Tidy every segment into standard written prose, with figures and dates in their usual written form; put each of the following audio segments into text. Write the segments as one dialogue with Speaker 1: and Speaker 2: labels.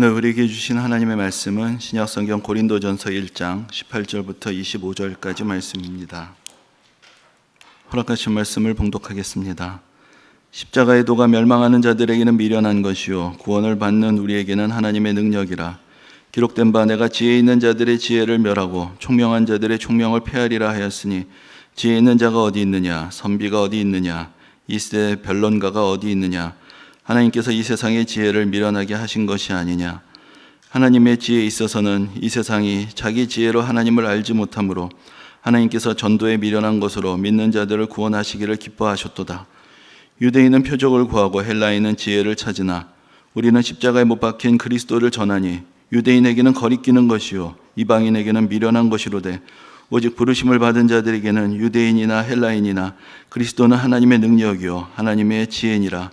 Speaker 1: 오늘 우리에게 주신 하나님의 말씀은 신약성경 고린도전서 1장 18절부터 25절까지 말씀입니다. 허락하신 말씀을 봉독하겠습니다. 십자가의 도가 멸망하는 자들에게는 미련한 것이요 구원을 받는 우리에게는 하나님의 능력이라. 기록된 바 내가 지혜 있는 자들의 지혜를 멸하고 총명한 자들의 총명을 폐하리라 하였으니 지혜 있는 자가 어디 있느냐, 선비가 어디 있느냐, 이 시대의 변론가가 어디 있느냐. 하나님께서 이 세상의 지혜를 미련하게 하신 것이 아니냐. 하나님의 지혜에 있어서는 이 세상이 자기 지혜로 하나님을 알지 못하므로 하나님께서 전도에 미련한 것으로 믿는 자들을 구원하시기를 기뻐하셨도다. 유대인은 표적을 구하고 헬라인은 지혜를 찾으나 우리는 십자가에 못 박힌 그리스도를 전하니 유대인에게는 거리끼는 것이요 이방인에게는 미련한 것이로되 오직 부르심을 받은 자들에게는 유대인이나 헬라인이나 그리스도는 하나님의 능력이요 하나님의 지혜니라.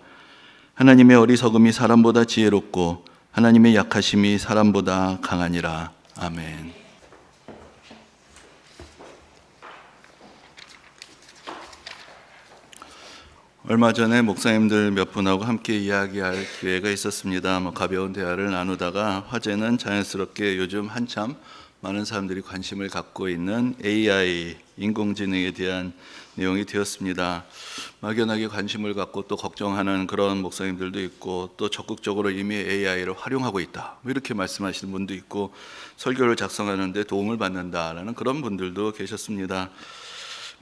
Speaker 1: 하나님의 어리석음이 사람보다 지혜롭고 하나님의 약하심이 사람보다 강하니라. 아멘. 얼마 전에 목사님들 몇 분하고 함께 이야기할 기회가 있었습니다. 가벼운 대화를 나누다가 화제는 자연스럽게 요즘 한참 많은 사람들이 관심을 갖고 있는 AI, 인공지능에 대한 내용이 되었습니다. 막연하게 관심을 갖고 또 걱정하는 그런 목사님들도 있고, 또 적극적으로 이미 AI를 활용하고 있다 이렇게 말씀하시는 분도 있고, 설교를 작성하는데 도움을 받는다라는 그런 분들도 계셨습니다.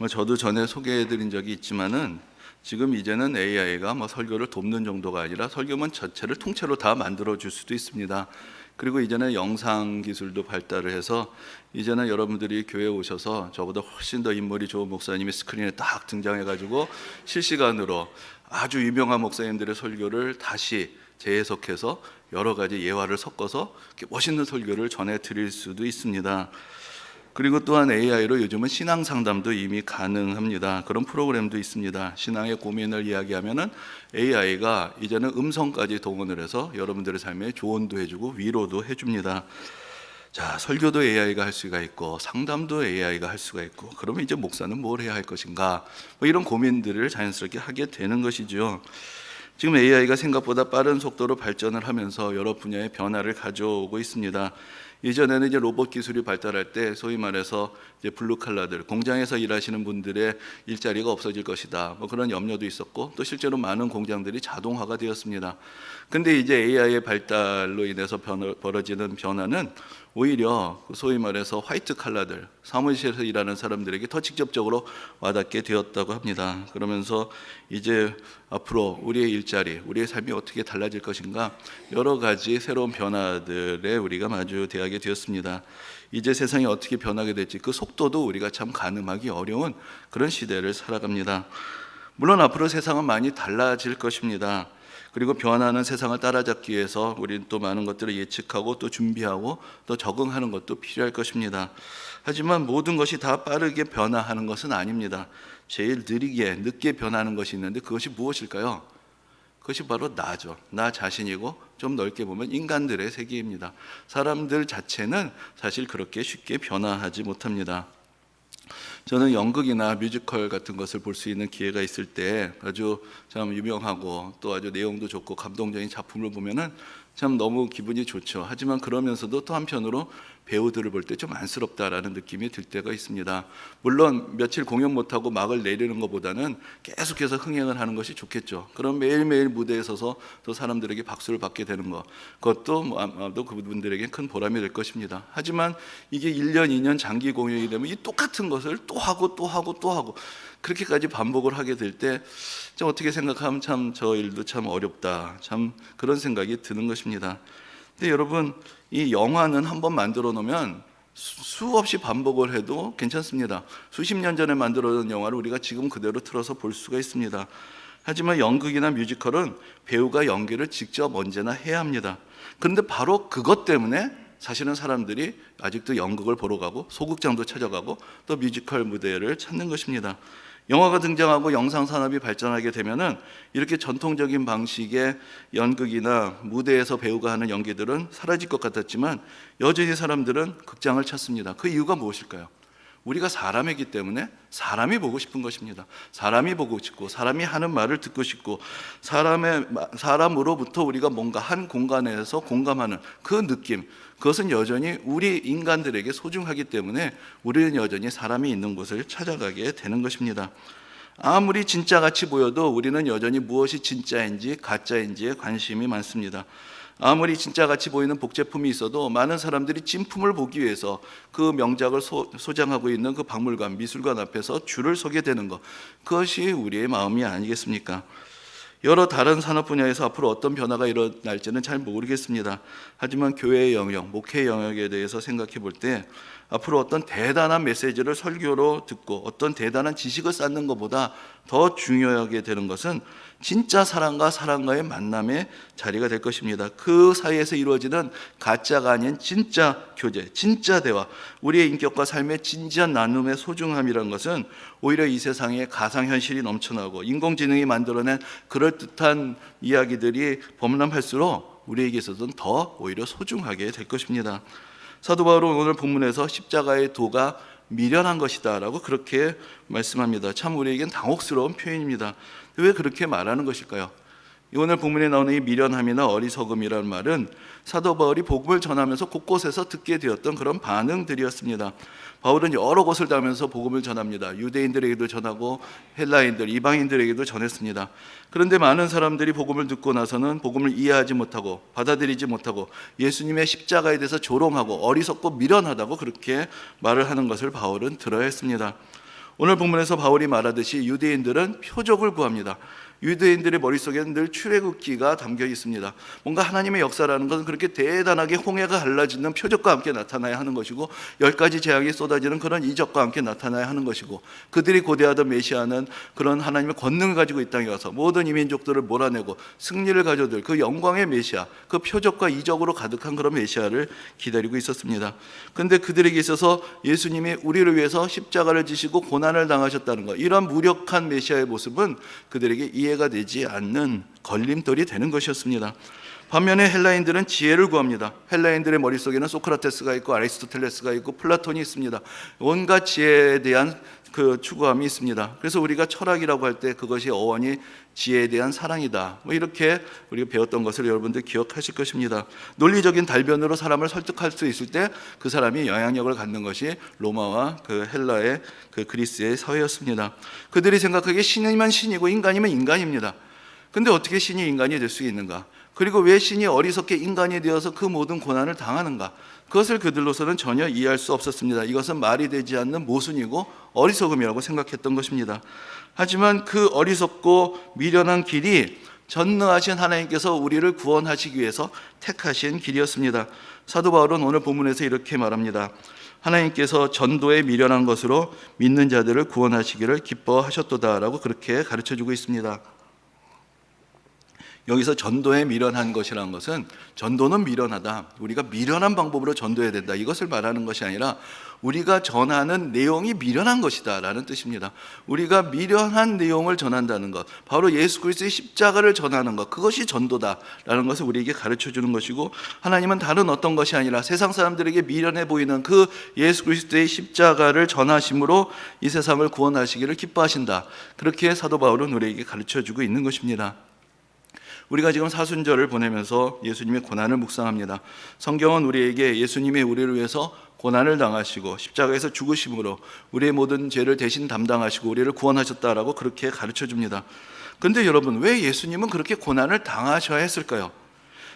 Speaker 1: 저도 전에 소개해드린 적이 있지만은 지금 이제는 AI가 설교를 돕는 정도가 아니라 설교문 전체를 통째로 다 만들어줄 수도 있습니다. 그리고 이제는 영상 기술도 발달을 해서 이제는 여러분들이 교회에 오셔서 저보다 훨씬 더 인물이 좋은 목사님이 스크린에 딱 등장해가지고 실시간으로 아주 유명한 목사님들의 설교를 다시 재해석해서 여러 가지 예화를 섞어서 멋있는 설교를 전해드릴 수도 있습니다. 그리고 또한 AI로 요즘은 신앙 상담도 이미 가능합니다. 그런 프로그램도 있습니다. 신앙의 고민을 이야기하면은 AI가 이제는 음성까지 동원을 해서 여러분들의 삶에 조언도 해주고 위로도 해줍니다. 자, 설교도 AI가 할 수가 있고 상담도 AI가 할 수가 있고, 그러면 이제 목사는 뭘 해야 할 것인가? 이런 고민들을 자연스럽게 하게 되는 것이죠. 지금 AI가 생각보다 빠른 속도로 발전을 하면서 여러 분야의 변화를 가져오고 있습니다. 예전에는 이제 로봇 기술이 발달할 때 소위 말해서 이제 블루 칼라들, 공장에서 일하시는 분들의 일자리가 없어질 것이다, 그런 염려도 있었고, 또 실제로 많은 공장들이 자동화가 되었습니다. 근데 이제 AI의 발달로 인해서 벌어지는 변화는 오히려 소위 말해서 화이트 칼라들, 사무실에서 일하는 사람들에게 더 직접적으로 와닿게 되었다고 합니다. 그러면서 이제 앞으로 우리의 일자리, 우리의 삶이 어떻게 달라질 것인가, 여러 가지 새로운 변화들에 우리가 마주대하게 되었습니다. 이제 세상이 어떻게 변하게 될지 그 속도도 우리가 참 가늠하기 어려운 그런 시대를 살아갑니다. 물론 앞으로 세상은 많이 달라질 것입니다. 그리고 변하는 세상을 따라잡기 위해서 우리는 또 많은 것들을 예측하고 또 준비하고 또 적응하는 것도 필요할 것입니다. 하지만 모든 것이 다 빠르게 변화하는 것은 아닙니다. 제일 느리게 늦게 변하는 것이 있는데 그것이 무엇일까요? 그것이 바로 나죠. 나 자신이고, 좀 넓게 보면 인간들의 세계입니다. 사람들 자체는 사실 그렇게 쉽게 변화하지 못합니다. 저는 연극이나 뮤지컬 같은 것을 볼 수 있는 기회가 있을 때 아주 참 유명하고 또 아주 내용도 좋고 감동적인 작품을 보면은 참 너무 기분이 좋죠. 하지만 그러면서도 또 한편으로 배우들을 볼 때 좀 안쓰럽다라는 느낌이 들 때가 있습니다. 물론 며칠 공연 못하고 막을 내리는 것보다는 계속해서 흥행을 하는 것이 좋겠죠. 그럼 매일매일 무대에 서서 또 사람들에게 박수를 받게 되는 것, 그것도 아마도 그분들에게 큰 보람이 될 것입니다. 하지만 이게 1년, 2년 장기 공연이 되면 이 똑같은 것을 또 하고 또 하고 또 하고 그렇게까지 반복을 하게 될 때 참 어떻게 생각하면 참 저 일도 참 어렵다, 참 그런 생각이 드는 것입니다. 근데 여러분, 이 영화는 한번 만들어 놓으면 수없이 반복을 해도 괜찮습니다. 수십 년 전에 만들어진 영화를 우리가 지금 그대로 틀어서 볼 수가 있습니다. 하지만 연극이나 뮤지컬은 배우가 연기를 직접 언제나 해야 합니다. 그런데 바로 그것 때문에 사실은 사람들이 아직도 연극을 보러 가고 소극장도 찾아가고 또 뮤지컬 무대를 찾는 것입니다. 영화가 등장하고 영상 산업이 발전하게 되면은 이렇게 전통적인 방식의 연극이나 무대에서 배우가 하는 연기들은 사라질 것 같았지만 여전히 사람들은 극장을 찾습니다. 그 이유가 무엇일까요? 우리가 사람이기 때문에 사람이 보고 싶은 것입니다. 사람이 보고 싶고 사람이 하는 말을 듣고 싶고 사람으로부터 우리가 뭔가 한 공간에서 공감하는 그 느낌, 그것은 여전히 우리 인간들에게 소중하기 때문에 우리는 여전히 사람이 있는 곳을 찾아가게 되는 것입니다. 아무리 진짜같이 보여도 우리는 여전히 무엇이 진짜인지 가짜인지에 관심이 많습니다. 아무리 진짜같이 보이는 복제품이 있어도 많은 사람들이 진품을 보기 위해서 그 명작을 소장하고 있는 그 박물관, 미술관 앞에서 줄을 서게 되는 것, 그것이 우리의 마음이 아니겠습니까? 여러 다른 산업 분야에서 앞으로 어떤 변화가 일어날지는 잘 모르겠습니다. 하지만 교회의 영역, 목회의 영역에 대해서 생각해 볼 때 앞으로 어떤 대단한 메시지를 설교로 듣고 어떤 대단한 지식을 쌓는 것보다 더 중요하게 되는 것은 진짜 사랑과 사랑과의 만남의 자리가 될 것입니다. 그 사이에서 이루어지는 가짜가 아닌 진짜 교제, 진짜 대화, 우리의 인격과 삶의 진지한 나눔의 소중함이라는 것은 오히려 이 세상에 가상현실이 넘쳐나고 인공지능이 만들어낸 그럴듯한 이야기들이 범람할수록 우리에게 있어서는 더 오히려 소중하게 될 것입니다. 사도 바울은 오늘 본문에서 십자가의 도가 미련한 것이다 라고 그렇게 말씀합니다. 참 우리에겐 당혹스러운 표현입니다. 왜 그렇게 말하는 것일까요? 오늘 본문에 나오는 이 미련함이나 어리석음이라는 말은 사도 바울이 복음을 전하면서 곳곳에서 듣게 되었던 그런 반응들이었습니다. 바울은 여러 곳을 다니면서 복음을 전합니다. 유대인들에게도 전하고 헬라인들, 이방인들에게도 전했습니다. 그런데 많은 사람들이 복음을 듣고 나서는 복음을 이해하지 못하고 받아들이지 못하고 예수님의 십자가에 대해서 조롱하고 어리석고 미련하다고 그렇게 말을 하는 것을 바울은 들어야 했습니다. 오늘 본문에서 바울이 말하듯이 유대인들은 표적을 구합니다. 유대인들의 머릿속에는 늘 출애굽기가 담겨 있습니다. 뭔가 하나님의 역사라는 것은 그렇게 대단하게 홍해가 갈라지는 표적과 함께 나타나야 하는 것이고 10가지 재앙이 쏟아지는 그런 이적과 함께 나타나야 하는 것이고 그들이 고대하던 메시아는 그런 하나님의 권능을 가지고 이 땅에 와서 모든 이민족들을 몰아내고 승리를 가져들 그 영광의 메시아, 그 표적과 이적으로 가득한 그런 메시아를 기다리고 있었습니다. 그런데 그들에게 있어서 예수님이 우리를 위해서 십자가를 지시고 고난을 당하셨다는 것, 이런 무력한 메시아의 모습은 그들에게 이해가 되지 않는 걸림돌이 되는 것이었습니다. 반면에 헬라인들은 지혜를 구합니다. 헬라인들의 머릿속에는 소크라테스가 있고 아리스토텔레스가 있고 플라톤이 있습니다. 온갖 지혜에 대한 그 추구함이 있습니다. 그래서 우리가 철학이라고 할 때 그것이 어원이 지혜에 대한 사랑이다, 이렇게 우리가 배웠던 것을 여러분들 기억하실 것입니다. 논리적인 달변으로 사람을 설득할 수 있을 때 그 사람이 영향력을 갖는 것이 로마와 그 헬라의 그 그리스의 사회였습니다. 그들이 생각하기에 신이면 신이고 인간이면 인간입니다. 근데 어떻게 신이 인간이 될 수 있는가? 그리고 왜 신이 어리석게 인간이 되어서 그 모든 고난을 당하는가? 그것을 그들로서는 전혀 이해할 수 없었습니다. 이것은 말이 되지 않는 모순이고 어리석음이라고 생각했던 것입니다. 하지만 그 어리석고 미련한 길이 전능하신 하나님께서 우리를 구원하시기 위해서 택하신 길이었습니다. 사도 바울은 오늘 본문에서 이렇게 말합니다. 하나님께서 전도에 미련한 것으로 믿는 자들을 구원하시기를 기뻐하셨도다라고 그렇게 가르쳐주고 있습니다. 여기서 전도에 미련한 것이라는 것은 전도는 미련하다, 우리가 미련한 방법으로 전도해야 된다, 이것을 말하는 것이 아니라 우리가 전하는 내용이 미련한 것이다 라는 뜻입니다. 우리가 미련한 내용을 전한다는 것, 바로 예수 그리스도의 십자가를 전하는 것, 그것이 전도다 라는 것을 우리에게 가르쳐주는 것이고, 하나님은 다른 어떤 것이 아니라 세상 사람들에게 미련해 보이는 그 예수 그리스도의 십자가를 전하심으로 이 세상을 구원하시기를 기뻐하신다, 그렇게 사도 바울은 우리에게 가르쳐주고 있는 것입니다. 우리가 지금 사순절을 보내면서 예수님의 고난을 묵상합니다. 성경은 우리에게 예수님이 우리를 위해서 고난을 당하시고 십자가에서 죽으심으로 우리의 모든 죄를 대신 담당하시고 우리를 구원하셨다라고 그렇게 가르쳐줍니다. 그런데 여러분, 왜 예수님은 그렇게 고난을 당하셔야 했을까요?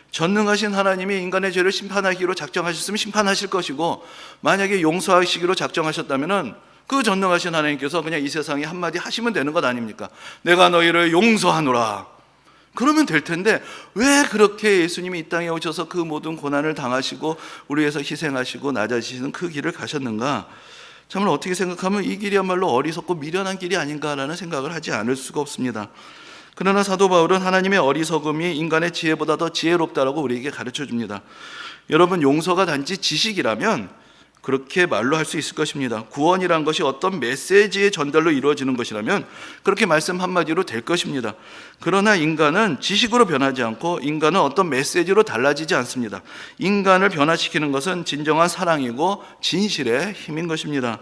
Speaker 1: 전능하신 하나님이 인간의 죄를 심판하기로 작정하셨으면 심판하실 것이고, 만약에 용서하시기로 작정하셨다면 그 전능하신 하나님께서 그냥 이 세상에 한마디 하시면 되는 것 아닙니까? 내가 너희를 용서하노라, 그러면 될 텐데 왜 그렇게 예수님이 이 땅에 오셔서 그 모든 고난을 당하시고 우리 위해서 희생하시고 낮아지시는 그 길을 가셨는가? 참으로 어떻게 생각하면 이 길이야말로 어리석고 미련한 길이 아닌가라는 생각을 하지 않을 수가 없습니다. 그러나 사도 바울은 하나님의 어리석음이 인간의 지혜보다 더 지혜롭다라고 우리에게 가르쳐줍니다. 여러분, 용서가 단지 지식이라면 그렇게 말로 할 수 있을 것입니다. 구원이란 것이 어떤 메시지의 전달로 이루어지는 것이라면 그렇게 말씀 한마디로 될 것입니다. 그러나 인간은 지식으로 변하지 않고 인간은 어떤 메시지로 달라지지 않습니다. 인간을 변화시키는 것은 진정한 사랑이고 진실의 힘인 것입니다.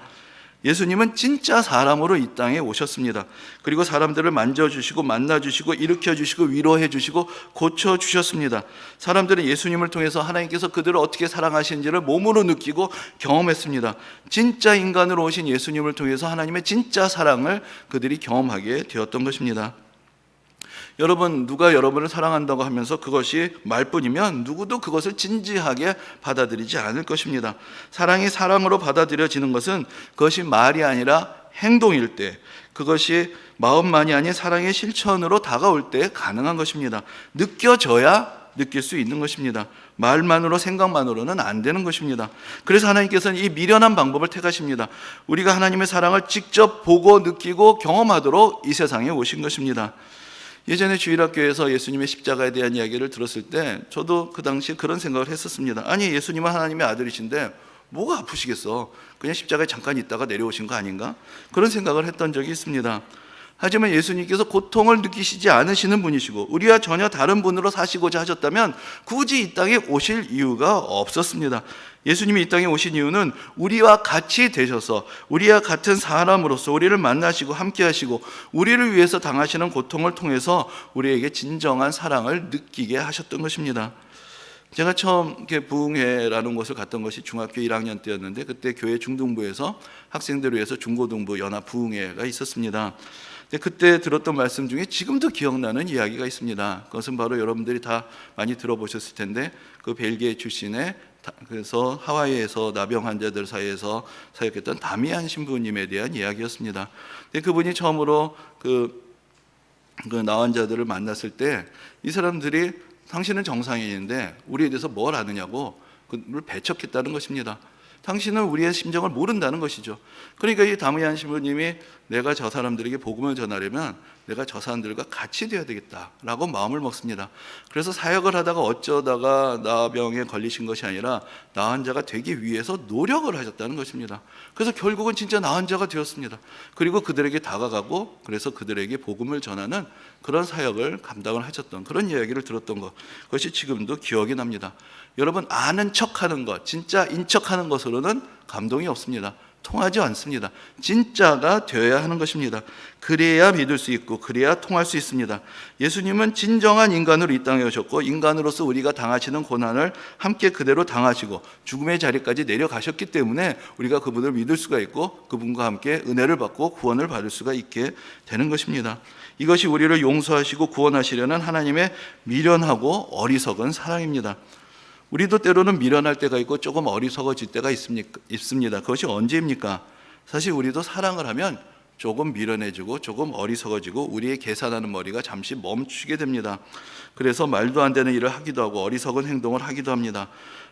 Speaker 1: 예수님은 진짜 사람으로 이 땅에 오셨습니다. 그리고 사람들을 만져주시고 만나주시고 일으켜주시고 위로해주시고 고쳐주셨습니다. 사람들은 예수님을 통해서 하나님께서 그들을 어떻게 사랑하시는지를 몸으로 느끼고 경험했습니다. 진짜 인간으로 오신 예수님을 통해서 하나님의 진짜 사랑을 그들이 경험하게 되었던 것입니다. 여러분, 누가 여러분을 사랑한다고 하면서 그것이 말뿐이면 누구도 그것을 진지하게 받아들이지 않을 것입니다. 사랑이 사랑으로 받아들여지는 것은 그것이 말이 아니라 행동일 때, 그것이 마음만이 아닌 사랑의 실천으로 다가올 때 가능한 것입니다. 느껴져야 느낄 수 있는 것입니다. 말만으로 생각만으로는 안 되는 것입니다. 그래서 하나님께서는 이 미련한 방법을 택하십니다. 우리가 하나님의 사랑을 직접 보고 느끼고 경험하도록 이 세상에 오신 것입니다. 예전에 주일학교에서 예수님의 십자가에 대한 이야기를 들었을 때 저도 그 당시에 그런 생각을 했었습니다. 아니, 예수님은 하나님의 아들이신데 뭐가 아프시겠어? 그냥 십자가에 잠깐 있다가 내려오신 거 아닌가? 그런 생각을 했던 적이 있습니다. 하지만 예수님께서 고통을 느끼시지 않으시는 분이시고 우리와 전혀 다른 분으로 사시고자 하셨다면 굳이 이 땅에 오실 이유가 없었습니다. 예수님이 이 땅에 오신 이유는 우리와 같이 되셔서 우리와 같은 사람으로서 우리를 만나시고 함께 하시고 우리를 위해서 당하시는 고통을 통해서 우리에게 진정한 사랑을 느끼게 하셨던 것입니다. 제가 처음 부흥회라는 곳을 갔던 것이 중학교 1학년 때였는데 그때 교회 중등부에서 학생들을 위해서 중고등부 연합 부흥회가 있었습니다. 그때 들었던 말씀 중에 지금도 기억나는 이야기가 있습니다. 그것은 바로 여러분들이 다 많이 들어보셨을 텐데 그 벨기에 출신의 그래서 하와이에서 나병 환자들 사이에서 사역했던 다미안 신부님에 대한 이야기였습니다. 그분이 처음으로 그 나환자들을 만났을 때 이 사람들이 당신은 정상인인데 우리에 대해서 뭘 아느냐고 그를 배척했다는 것입니다. 당신은 우리의 심정을 모른다는 것이죠. 그러니까 이 다미안 신부님이 내가 저 사람들에게 복음을 전하려면 내가 저 사람들과 같이 되어야 되겠다라고 마음을 먹습니다. 그래서 사역을 하다가 어쩌다가 나병에 걸리신 것이 아니라 나환자가 되기 위해서 노력을 하셨다는 것입니다. 그래서 결국은 진짜 나환자가 되었습니다. 그리고 그들에게 다가가고 그래서 그들에게 복음을 전하는 그런 사역을 감당을 하셨던 그런 이야기를 들었던 것, 그것이 지금도 기억이 납니다. 여러분, 아는 척하는 것, 진짜 인척하는 것으로는 감동이 없습니다. 통하지 않습니다. 진짜가 되어야 하는 것입니다. 그래야 믿을 수 있고 그래야 통할 수 있습니다. 예수님은 진정한 인간으로 이 땅에 오셨고 인간으로서 우리가 당하시는 고난을 함께 그대로 당하시고 죽음의 자리까지 내려가셨기 때문에 우리가 그분을 믿을 수가 있고 그분과 함께 은혜를 받고 구원을 받을 수가 있게 되는 것입니다. 이것이 우리를 용서하시고 구원하시려는 하나님의 미련하고 어리석은 사랑입니다. 우리도 때로는 미련할 때가 있고 조금 어리석어질 때가 있습니다. 그것이 언제입니까? 사실 우리도 사랑을 하면 조금 미련해지고 조금 어리석어지고 우리의 계산하는 머리가 잠시 멈추게 됩니다. 그래서 말도 안 되는 일을 하기도 하고 어리석은 행동을 하기도 합니다.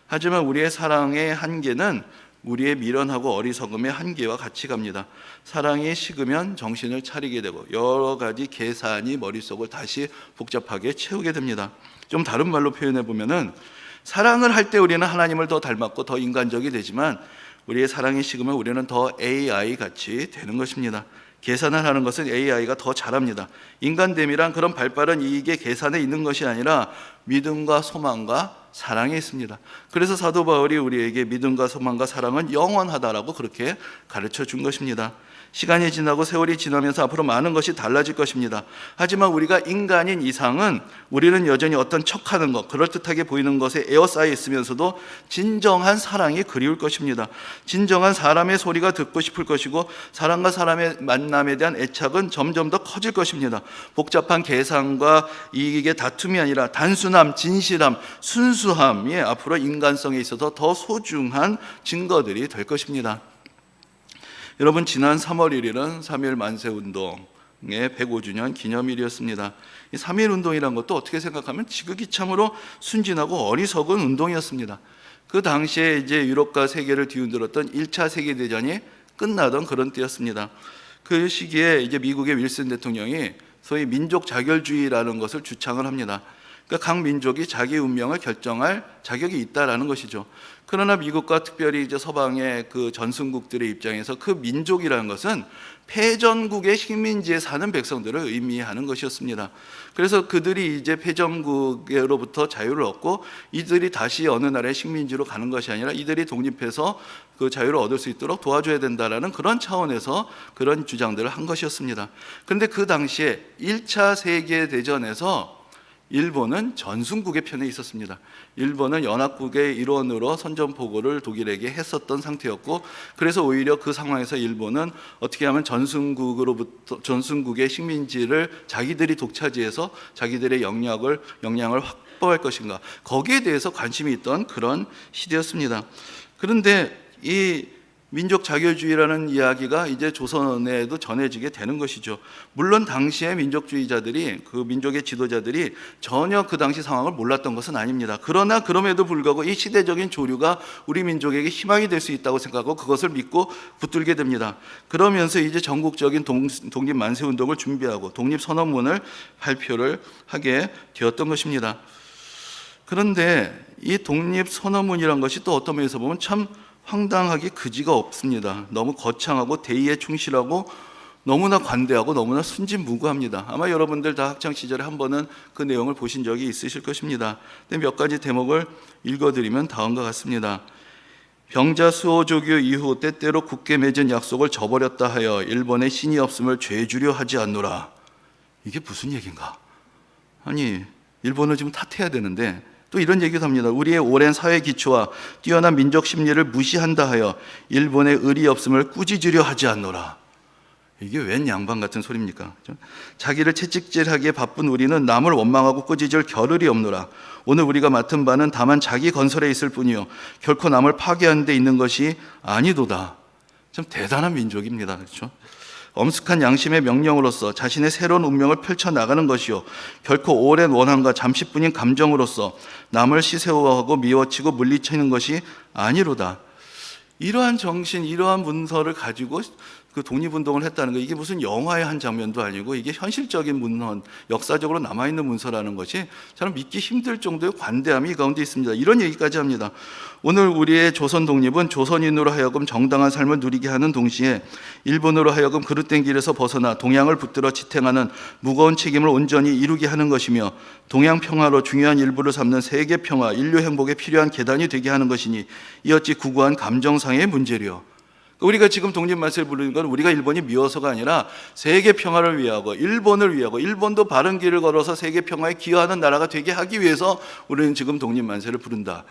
Speaker 1: 하지만 우리의 사랑의 한계는 우리의 미련하고 어리석음의 한계와 같이 갑니다. 사랑이 식으면 정신을 차리게 되고 여러 가지 계산이 머릿속을 다시 복잡하게 채우게 됩니다. 좀 다른 말로 표현해 보면은 사랑을 할 때 우리는 하나님을 더 닮았고 더 인간적이 되지만 우리의 사랑이 식으면 우리는 더 AI 같이 되는 것입니다. 계산을 하는 것은 AI가 더 잘합니다. 인간됨이란 그런 발빠른 이익의 계산에 있는 것이 아니라 믿음과 소망과 사랑에 있습니다. 그래서 사도 바울이 우리에게 믿음과 소망과 사랑은 영원하다라고 그렇게 가르쳐 준 것입니다. 시간이 지나고 세월이 지나면서 앞으로 많은 것이 달라질 것입니다. 하지만 우리가 인간인 이상은 우리는 여전히 어떤 척하는 것, 그럴듯하게 보이는 것에 에워싸여 있으면서도 진정한 사랑이 그리울 것입니다. 진정한 사람의 소리가 듣고 싶을 것이고 사람과 사람의 만남에 대한 애착은 점점 더 커질 것입니다. 복잡한 계산과 이익의 다툼이 아니라 단순함, 진실함, 순수함이 앞으로 인간성에 있어서 더 소중한 증거들이 될 것입니다. 여러분, 지난 3월 1일은 3.1 만세운동의 105주년 기념일이었습니다. 이 3.1 운동이라는 것도 어떻게 생각하면 지극히 참으로 순진하고 어리석은 운동이었습니다. 그 당시에 이제 유럽과 세계를 뒤흔들었던 1차 세계대전이 끝나던 그런 때였습니다. 그 시기에 이제 미국의 윌슨 대통령이 소위 민족 자결주의라는 것을 주창을 합니다. 그러니까 각 민족이 자기 운명을 결정할 자격이 있다라는 것이죠. 그러나 미국과 특별히 이제 서방의 그 전승국들의 입장에서 그 민족이라는 것은 패전국의 식민지에 사는 백성들을 의미하는 것이었습니다. 그래서 그들이 이제 패전국으로부터 자유를 얻고 이들이 다시 어느 나라의 식민지로 가는 것이 아니라 이들이 독립해서 그 자유를 얻을 수 있도록 도와줘야 된다라는 그런 차원에서 그런 주장들을 한 것이었습니다. 그런데 그 당시에 1차 세계대전에서 일본은 전순국의 편에 있었습니다. 일본은 연합국의 일원으로 선전포고를 독일에게 했었던 상태였고, 그래서 오히려 그 상황에서 일본은 어떻게 하면 전순국의 식민지를 자기들이 독차지해서 자기들의 영향을 확보할 것인가, 거기에 대해서 관심이 있던 그런 시대였습니다. 그런데 이 민족 자결주의라는 이야기가 이제 조선에도 전해지게 되는 것이죠. 물론 당시의 민족주의자들이, 그 민족의 지도자들이 전혀 그 당시 상황을 몰랐던 것은 아닙니다. 그러나 그럼에도 불구하고 이 시대적인 조류가 우리 민족에게 희망이 될 수 있다고 생각하고 그것을 믿고 붙들게 됩니다. 그러면서 이제 전국적인 독립 만세 운동을 준비하고 독립 선언문을 발표를 하게 되었던 것입니다. 그런데 이 독립 선언문이란 것이 또 어떤 면에서 보면 참 황당하기 그지가 없습니다. 너무 거창하고 대의에 충실하고 너무나 관대하고 너무나 순진무구합니다. 아마 여러분들 다 학창시절에 한 번은 그 내용을 보신 적이 있으실 것입니다. 근데 몇 가지 대목을 읽어드리면 다음과 같습니다. 병자 수호조교 이후 때때로 굳게 맺은 약속을 저버렸다 하여 일본의 신이 없음을 죄주려 하지 않노라. 이게 무슨 얘기인가? 아니, 일본을 지금 탓해야 되는데 또 이런 얘기도 합니다. 우리의 오랜 사회 기초와 뛰어난 민족 심리를 무시한다 하여 일본의 의리 없음을 꾸짖으려 하지 않노라. 이게 웬 양반 같은 소리입니까? 자기를 채찍질하기에 바쁜 우리는 남을 원망하고 꾸짖을 겨를이 없노라. 오늘 우리가 맡은 바는 다만 자기 건설에 있을 뿐이요 결코 남을 파괴하는 데 있는 것이 아니도다. 참 대단한 민족입니다. 그렇죠? 엄숙한 양심의 명령으로서 자신의 새로운 운명을 펼쳐나가는 것이요 결코 오랜 원한과 잠시뿐인 감정으로서 남을 시세워하고 미워치고 물리치는 것이 아니로다. 이러한 정신, 이러한 문서를 가지고 그 독립운동을 했다는 거, 이게 무슨 영화의 한 장면도 아니고 이게 현실적인 문헌, 역사적으로 남아있는 문서라는 것이 참 믿기 힘들 정도의 관대함이 이 가운데 있습니다. 이런 얘기까지 합니다. 오늘 우리의 조선 독립은 조선인으로 하여금 정당한 삶을 누리게 하는 동시에 일본으로 하여금 그릇된 길에서 벗어나 동양을 붙들어 지탱하는 무거운 책임을 온전히 이루게 하는 것이며 동양 평화로 중요한 일부를 삼는 세계 평화, 인류 행복에 필요한 계단이 되게 하는 것이니 이 어찌 구구한 감정상의 문제리요. 우리가 지금 독립만세를 부르는 건 우리가 일본이 미워서가 아니라 세계 평화를 위하고 일본을 위하고 일본도 바른 길을 걸어서 세계 평화에 기여하는 나라가 되게 하기 위해서 우리는 지금 독립만세를 부른다.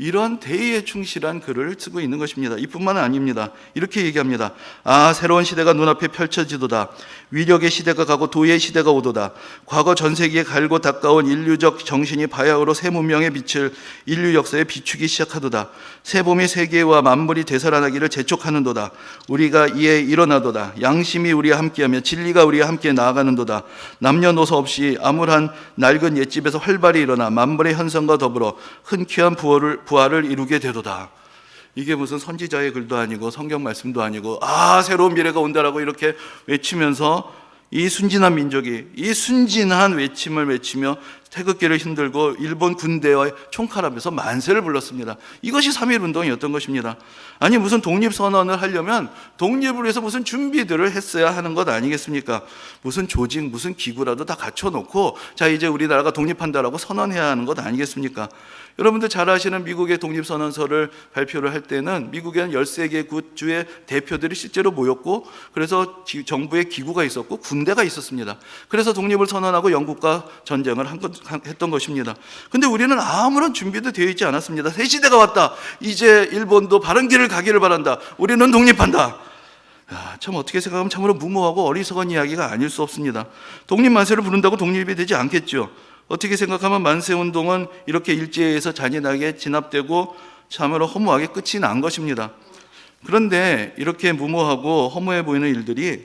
Speaker 1: 이런 대의에 충실한 글을 쓰고 있는 것입니다. 이뿐만 아닙니다. 이렇게 얘기합니다. 아, 새로운 시대가 눈앞에 펼쳐지도다. 위력의 시대가 가고 도의 시대가 오도다. 과거 전 세기에 갈고 닦아온 인류적 정신이 바야흐로 새 문명의 빛을 인류 역사에 비추기 시작하도다. 새 봄이 세계와 만물이 되살아나기를 재촉하는도다. 우리가 이에 일어나도다. 양심이 우리와 함께하며 진리가 우리와 함께 나아가는도다. 남녀노소 없이 암울한 낡은 옛집에서 활발히 일어나 만물의 현상과 더불어 흔쾌한 부활을 이루게 되도다. 이게 무슨 선지자의 글도 아니고 성경 말씀도 아니고 아 새로운 미래가 온다라고 이렇게 외치면서 이 순진한 민족이 이 순진한 외침을 외치며 태극기를 흔들고 일본 군대와 총칼 앞에서 만세를 불렀습니다. 이것이 3.1 운동이었던 것입니다. 아니 무슨 독립선언을 하려면 독립을 위해서 무슨 준비들을 했어야 하는 것 아니겠습니까? 무슨 조직, 무슨 기구라도 다 갖춰놓고 자 이제 우리나라가 독립한다라고 선언해야 하는 것 아니겠습니까? 여러분들 잘 아시는 미국의 독립선언서를 발표를 할 때는 미국에는 13개 구주의 대표들이 실제로 모였고 그래서 정부의 기구가 있었고 군대가 있었습니다. 그래서 독립을 선언하고 영국과 전쟁을 했던 것입니다. 근데 우리는 아무런 준비도 되어 있지 않았습니다. 새 시대가 왔다. 이제 일본도 바른 길을 가기를 바란다. 우리는 독립한다. 참 어떻게 생각하면 참으로 무모하고 어리석은 이야기가 아닐 수 없습니다. 독립 만세를 부른다고 독립이 되지 않겠죠. 어떻게 생각하면 만세운동은 이렇게 일제에서 잔인하게 진압되고 참으로 허무하게 끝이 난 것입니다. 그런데 이렇게 무모하고 허무해 보이는 일들이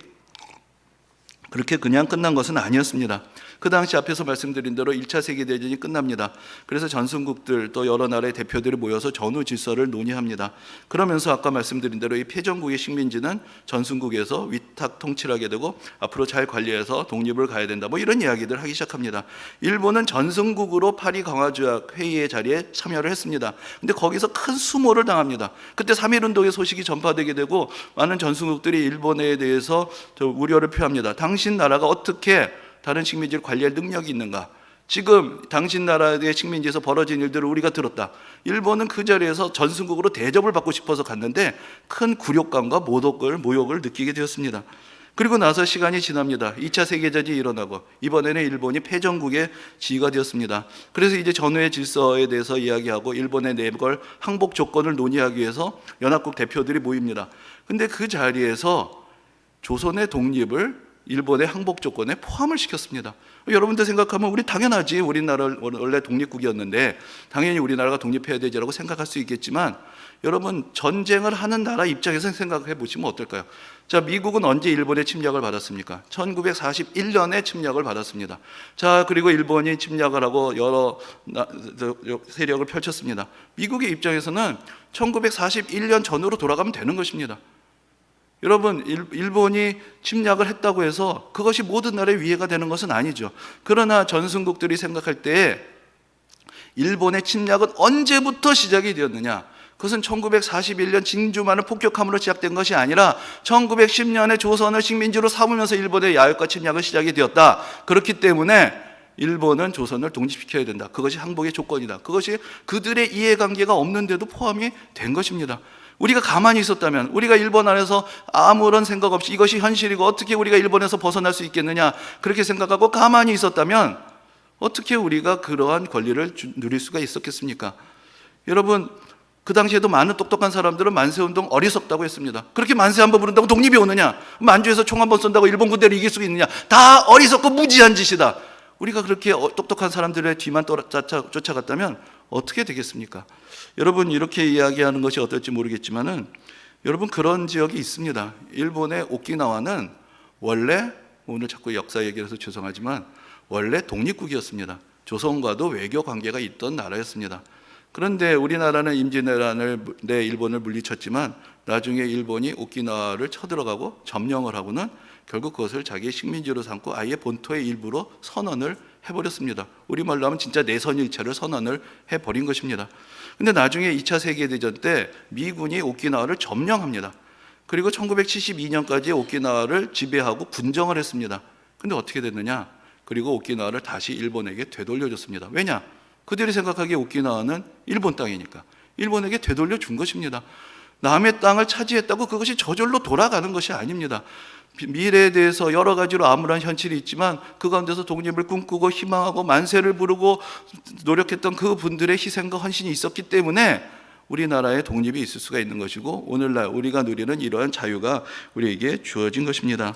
Speaker 1: 그렇게 그냥 끝난 것은 아니었습니다. 그 당시 앞에서 말씀드린 대로 1차 세계대전이 끝납니다. 그래서 전승국들 또 여러 나라의 대표들이 모여서 전후 질서를 논의합니다. 그러면서 아까 말씀드린 대로 이 패전국의 식민지는 전승국에서 위탁 통치를 하게 되고 앞으로 잘 관리해서 독립을 가야 된다, 뭐 이런 이야기들을 하기 시작합니다. 일본은 전승국으로 파리 강화조약 회의의 자리에 참여를 했습니다. 근데 거기서 큰 수모를 당합니다. 그때 3.1운동의 소식이 전파되게 되고 많은 전승국들이 일본에 대해서 우려를 표합니다. 당신 나라가 어떻게 다른 식민지를 관리할 능력이 있는가? 지금 당신 나라의 식민지에서 벌어진 일들을 우리가 들었다. 일본은 그 자리에서 전승국으로 대접을 받고 싶어서 갔는데 큰 굴욕감과 모욕을 느끼게 되었습니다. 그리고 나서 시간이 지납니다. 2차 세계대전이 일어나고 이번에는 일본이 패전국의 지위가 되었습니다. 그래서 이제 전후의 질서에 대해서 이야기하고 일본에 내걸 항복 조건을 논의하기 위해서 연합국 대표들이 모입니다. 근데 그 자리에서 조선의 독립을 일본의 항복 조건에 포함을 시켰습니다. 여러분들 생각하면 우리 당연하지, 우리나라 원래 독립국이었는데 당연히 우리나라가 독립해야 되지라고 생각할 수 있겠지만, 여러분 전쟁을 하는 나라 입장에서 생각해 보시면 어떨까요? 자, 미국은 언제 일본의 침략을 받았습니까? 1941년에 침략을 받았습니다. 자, 그리고 일본이 침략을 하고 여러 세력을 펼쳤습니다. 미국의 입장에서는 1941년 전으로 돌아가면 되는 것입니다. 여러분, 일본이 침략을 했다고 해서 그것이 모든 나라의 위해가 되는 것은 아니죠. 그러나 전승국들이 생각할 때 일본의 침략은 언제부터 시작이 되었느냐? 그것은 1941년 진주만을 폭격함으로 시작된 것이 아니라 1910년에 조선을 식민지로 삼으면서 일본의 야욕과 침략은 시작이 되었다. 그렇기 때문에 일본은 조선을 독립시켜야 된다. 그것이 항복의 조건이다. 그것이 그들의 이해관계가 없는데도 포함이 된 것입니다. 우리가 가만히 있었다면, 우리가 일본 안에서 아무런 생각 없이 이것이 현실이고 어떻게 우리가 일본에서 벗어날 수 있겠느냐, 그렇게 생각하고 가만히 있었다면 어떻게 우리가 그러한 권리를 누릴 수가 있었겠습니까? 여러분, 그 당시에도 많은 똑똑한 사람들은 만세운동 어리석다고 했습니다. 그렇게 만세 한번 부른다고 독립이 오느냐? 만주에서 총 한번 쏜다고 일본 군대를 이길 수 있느냐? 다 어리석고 무지한 짓이다. 우리가 그렇게 똑똑한 사람들의 뒤만 쫓아갔다면 어떻게 되겠습니까? 여러분, 이렇게 이야기하는 것이 어떨지 모르겠지만은, 여러분, 그런 지역이 있습니다. 일본의 오키나와는 원래, 오늘 자꾸 역사 얘기를 해서 죄송하지만 원래 독립국이었습니다. 조선과도 외교 관계가 있던 나라였습니다. 그런데 우리나라는 임진왜란을 내 일본을 물리쳤지만 나중에 일본이 오키나와를 쳐들어가고 점령을 하고는 결국 그것을 자기의 식민지로 삼고 아예 본토의 일부로 선언을 해버렸습니다. 우리말로 하면 진짜 내선일체를 선언을 해버린 것입니다. 근데 나중에 2차 세계대전 때 미군이 오키나와를 점령합니다. 그리고 1972년까지 오키나와를 지배하고 분정을 했습니다. 근데 어떻게 됐느냐? 그리고 오키나와를 다시 일본에게 되돌려줬습니다. 왜냐? 그들이 생각하기에 오키나와는 일본 땅이니까 일본에게 되돌려 준 것입니다. 남의 땅을 차지했다고 그것이 저절로 돌아가는 것이 아닙니다. 미래에 대해서 여러 가지로 암울한 현실이 있지만 그 가운데서 독립을 꿈꾸고 희망하고 만세를 부르고 노력했던 그 분들의 희생과 헌신이 있었기 때문에 우리나라의 독립이 있을 수가 있는 것이고 오늘날 우리가 누리는 이러한 자유가 우리에게 주어진 것입니다.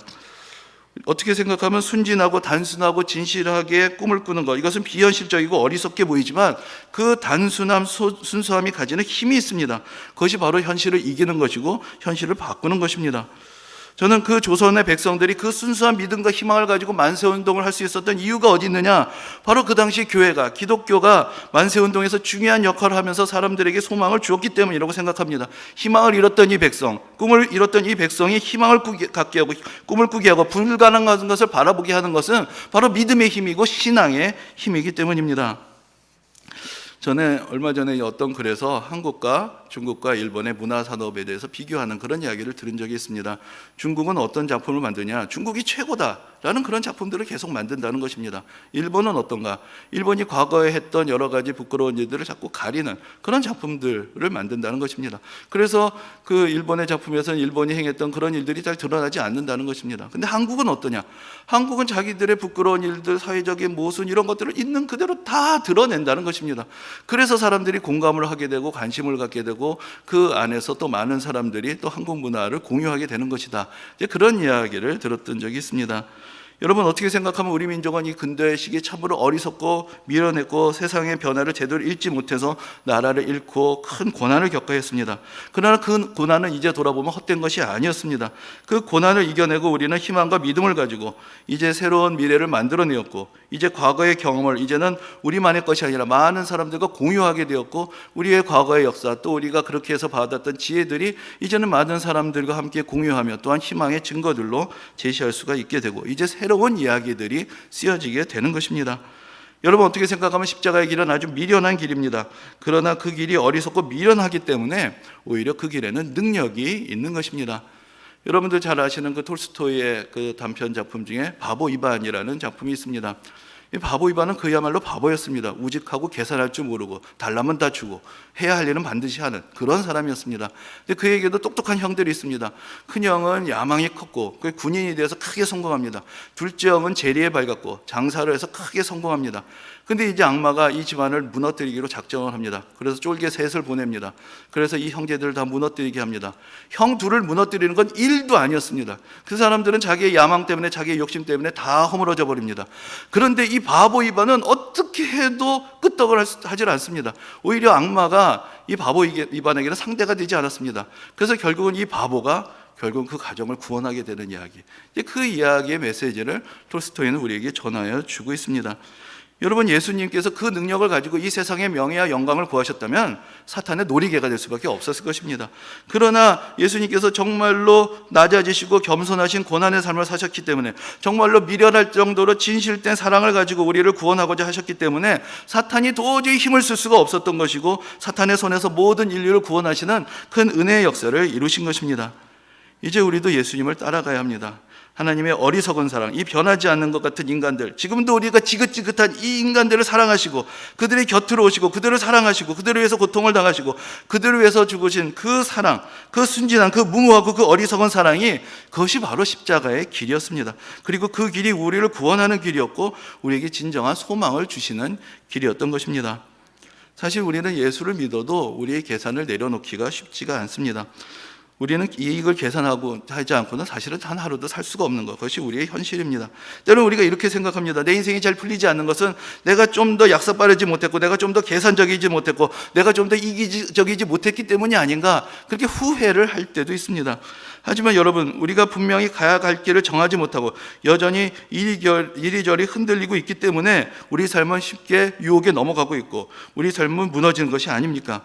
Speaker 1: 어떻게 생각하면 순진하고 단순하고 진실하게 꿈을 꾸는 것, 이것은 비현실적이고 어리석게 보이지만 그 단순함, 순수함이 가지는 힘이 있습니다. 그것이 바로 현실을 이기는 것이고 현실을 바꾸는 것입니다. 저는 그 조선의 백성들이 그 순수한 믿음과 희망을 가지고 만세운동을 할 수 있었던 이유가 어디 있느냐? 바로 그 당시 교회가, 기독교가 만세운동에서 중요한 역할을 하면서 사람들에게 소망을 주었기 때문이라고 생각합니다. 희망을 잃었던 이 백성, 꿈을 잃었던 이 백성이 희망을 갖게 하고 꿈을 꾸게 하고 불가능한 것을 바라보게 하는 것은 바로 믿음의 힘이고 신앙의 힘이기 때문입니다. 전에 얼마 전에 어떤 글에서 한국과 중국과 일본의 문화산업에 대해서 비교하는 그런 이야기를 들은 적이 있습니다. 중국은 어떤 작품을 만드냐? 중국이 최고다라는 그런 작품들을 계속 만든다는 것입니다. 일본은 어떤가? 일본이 과거에 했던 여러 가지 부끄러운 일들을 자꾸 가리는 그런 작품들을 만든다는 것입니다. 그래서 그 일본의 작품에서는 일본이 행했던 그런 일들이 잘 드러나지 않는다는 것입니다. 근데 한국은 어떠냐? 한국은 자기들의 부끄러운 일들, 사회적인 모순 이런 것들을 있는 그대로 다 드러낸다는 것입니다. 그래서 사람들이 공감을 하게 되고 관심을 갖게 되고 그 안에서 또 많은 사람들이 또 한국 문화를 공유하게 되는 것이다. 이제 그런 이야기를 들었던 적이 있습니다. 여러분 어떻게 생각하면 우리 민족은 이 근대 시기에 참으로 어리석고 밀어냈고 세상의 변화를 제대로 읽지 못해서 나라를 잃고 큰 고난을 겪어야 했습니다. 그러나 그 고난은 이제 돌아보면 헛된 것이 아니었습니다. 그 고난을 이겨내고 우리는 희망과 믿음을 가지고 이제 새로운 미래를 만들어내었고, 이제 과거의 경험을 이제는 우리만의 것이 아니라 많은 사람들과 공유하게 되었고, 우리의 과거의 역사 또 우리가 그렇게 해서 받았던 지혜들이 이제는 많은 사람들과 함께 공유하며 또한 희망의 증거들로 제시할 수가 있게 되고, 이제 새로운 이야기들이 쓰여지게 되는 것입니다. 여러분 어떻게 생각하면 십자가의 길은 아주 미련한 길입니다. 그러나 그 길이 어리석고 미련하기 때문에 오히려 그 길에는 능력이 있는 것입니다. 여러분들 잘 아시는 그 톨스토이의 그 단편 작품 중에 바보 이반이라는 작품이 있습니다. 이 바보 이반은 그야말로 바보였습니다. 우직하고 계산할 줄 모르고 달라면 다 주고 해야 할 일은 반드시 하는 그런 사람이었습니다. 근데 그에게도 똑똑한 형들이 있습니다. 큰 형은 야망이 컸고 그 군인이 되어서 크게 성공합니다. 둘째 형은 재리에 밝았고 장사를 해서 크게 성공합니다. 근데 이제 악마가 이 집안을 무너뜨리기로 작정을 합니다. 그래서 쫄개 셋을 보냅니다. 그래서 이 형제들을 다 무너뜨리게 합니다. 형 둘을 무너뜨리는 건 일도 아니었습니다. 그 사람들은 자기의 야망 때문에 자기의 욕심 때문에 다 허물어져 버립니다. 그런데 이 바보 이반은 어떻게 해도 끄떡을 하질 않습니다. 오히려 악마가 이 바보 이반에게는 상대가 되지 않았습니다. 그래서 결국은 이 바보가 결국 그 가정을 구원하게 되는 이야기, 그 이야기의 메시지를 톨스토이는 우리에게 전하여 주고 있습니다. 여러분 예수님께서 그 능력을 가지고 이 세상의 명예와 영광을 구하셨다면 사탄의 놀이개가 될 수밖에 없었을 것입니다. 그러나 예수님께서 정말로 낮아지시고 겸손하신 고난의 삶을 사셨기 때문에, 정말로 미련할 정도로 진실된 사랑을 가지고 우리를 구원하고자 하셨기 때문에 사탄이 도저히 힘을 쓸 수가 없었던 것이고, 사탄의 손에서 모든 인류를 구원하시는 큰 은혜의 역사를 이루신 것입니다. 이제 우리도 예수님을 따라가야 합니다. 하나님의 어리석은 사랑, 이 변하지 않는 것 같은 인간들, 지금도 우리가 지긋지긋한 이 인간들을 사랑하시고 그들의 곁으로 오시고 그들을 사랑하시고 그들을 위해서 고통을 당하시고 그들을 위해서 죽으신 그 사랑, 그 순진한, 그 무모하고 그 어리석은 사랑이, 그것이 바로 십자가의 길이었습니다. 그리고 그 길이 우리를 구원하는 길이었고 우리에게 진정한 소망을 주시는 길이었던 것입니다. 사실 우리는 예수를 믿어도 우리의 계산을 내려놓기가 쉽지가 않습니다. 우리는 이익을 계산하고 하지 않고는 사실은 단 하루도 살 수가 없는 것, 그것이 우리의 현실입니다. 때로는 우리가 이렇게 생각합니다. 내 인생이 잘 풀리지 않는 것은 내가 좀 더 약삭 빠르지 못했고, 내가 좀 더 계산적이지 못했고, 내가 좀 더 이기적이지 못했기 때문이 아닌가, 그렇게 후회를 할 때도 있습니다. 하지만 여러분, 우리가 분명히 가야 할 길을 정하지 못하고 여전히 이리저리 흔들리고 있기 때문에 우리 삶은 쉽게 유혹에 넘어가고 있고 우리 삶은 무너지는 것이 아닙니까?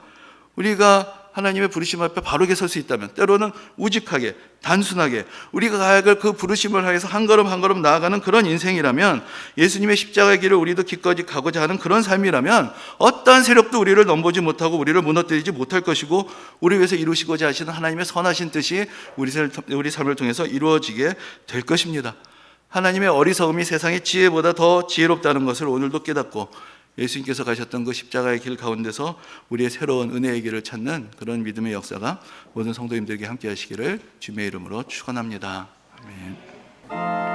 Speaker 1: 우리가 하나님의 부르심 앞에 바르게 설 수 있다면, 때로는 우직하게 단순하게 우리가 가야 할 그 부르심을 향해서 한 걸음 한 걸음 나아가는 그런 인생이라면, 예수님의 십자가의 길을 우리도 기꺼이 가고자 하는 그런 삶이라면 어떠한 세력도 우리를 넘보지 못하고 우리를 무너뜨리지 못할 것이고, 우리 위해서 이루시고자 하시는 하나님의 선하신 뜻이 우리 삶을 통해서 이루어지게 될 것입니다. 하나님의 어리석음이 세상의 지혜보다 더 지혜롭다는 것을 오늘도 깨닫고, 예수님께서 가셨던 그 십자가의 길 가운데서 우리의 새로운 은혜의 길을 찾는 그런 믿음의 역사가 모든 성도님들에게 함께 하시기를 주님의 이름으로 축원합니다. 아멘.